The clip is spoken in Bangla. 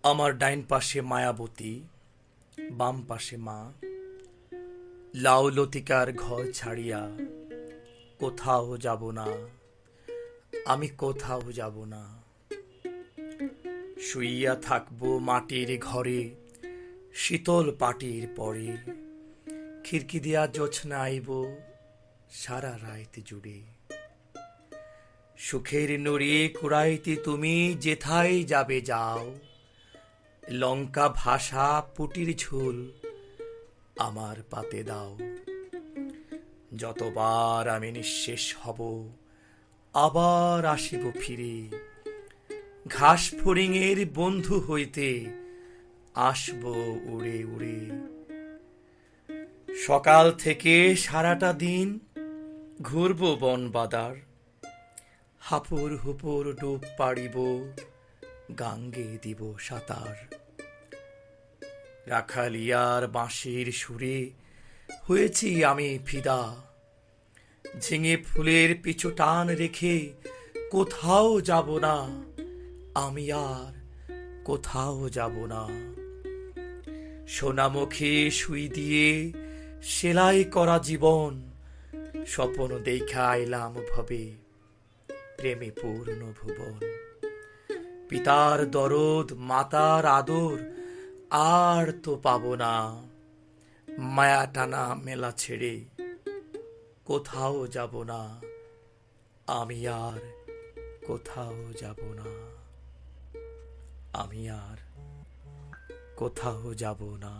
আমার ডাইন পাশে মায়াবতী, বাম পাশে মা। লাউ লতিকার ঘর ছাড়িয়া কোথাও যাব না, আমি কোথাও যাব না। শুইয়া থাকবো মাটির ঘরে, শীতল পাটির পরে। খিড়কি দিয়া জোছনা আইব সারা রাত জুড়ে। সুখের নুড়ি কুড়াইতে তুমি যেথায় যাবে যাও। লঙ্কা ভাষা পুটির ঝোল আমার পাতে দাও। যতবার আমি নিঃশেষ হব আবার আসিব ফিরে। ঘাস ফড়িংয়ের বন্ধু হইতে আসব উড়ে উড়ে। সকাল থেকে সারাটা দিন ঘুরব বন বাদার। হাপুর হুপুর ডুব পাড়িব, গাঙ্গে দিব সাঁতার। রাখালিয়ার বাঁশির সুরে হয়েছি আমি ফিদা। ঝিঙে ফুলের পিছু টান রেখে কোথাও যাব না, আমি আর কোথাও যাব না। সোনামুখী সুই দিয়ে সেলাই করা জীবন স্বপ্ন দেখা আইলাম ভবে, প্রেমে পূর্ণ ভুবন। পিতার দরদ মাতার আদর আর তো পাবো না। মায়া টানা মেলা ছেড়ে কোথাও যাব না, আমি আর কোথাও যাব না, আমি আর কোথাও যাব না।